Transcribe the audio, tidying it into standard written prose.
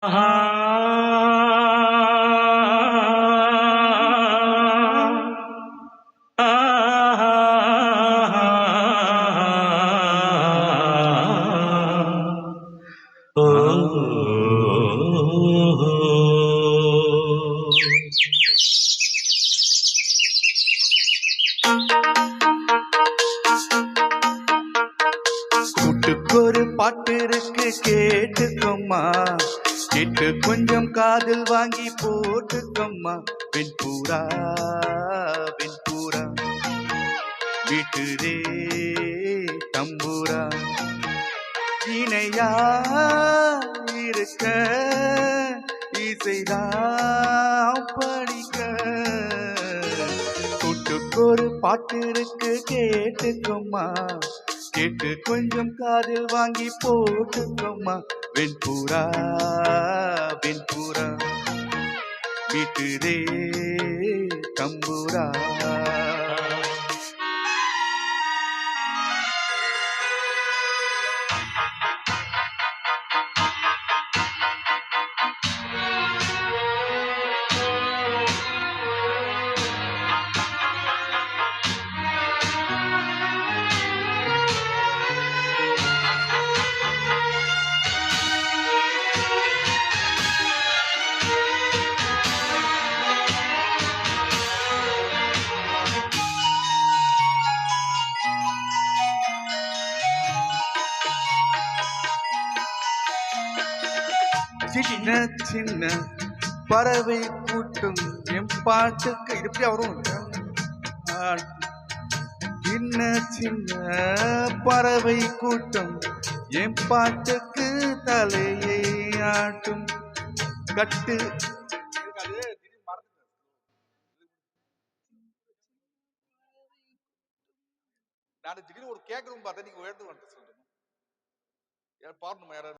ஆஹா கூட்டுக்கொரு பாட்டு இருக்கு கேட்டுக்கோம்மா, கேட்டு கொஞ்சம் காதில் வாங்கி போட்டுக்கோம்மா. வெண்பூரா வெண்பூரா வீட்டுதே தம்பூரா, இணையா இருக்க இசைதான் படிக்க. கூட்டுக்கொரு பாட்டு இருக்கு கேட்டுக்கோம்மா, கேட்டு கொஞ்சம் காதில் வாங்கி போட்டுக்கோம்மா. வெண்பூரா வெண்பூரா வீட்டுதே தம்பூரா. சின்ன சின்ன பறவை கூட்டம் என் பாட்டுக்கு இது எப்படி வரும். சின்ன சின்ன பறவை கூட்டம் என் பாட்டுக்கு தலையை ஆட்டும். கட்டு நான் திடீர்னு ஒரு கேட்கணும் பார்த்தா நீங்க உயர்ந்து வந்துட்டு சொல்லுங்க பாடணுமா யாராவது.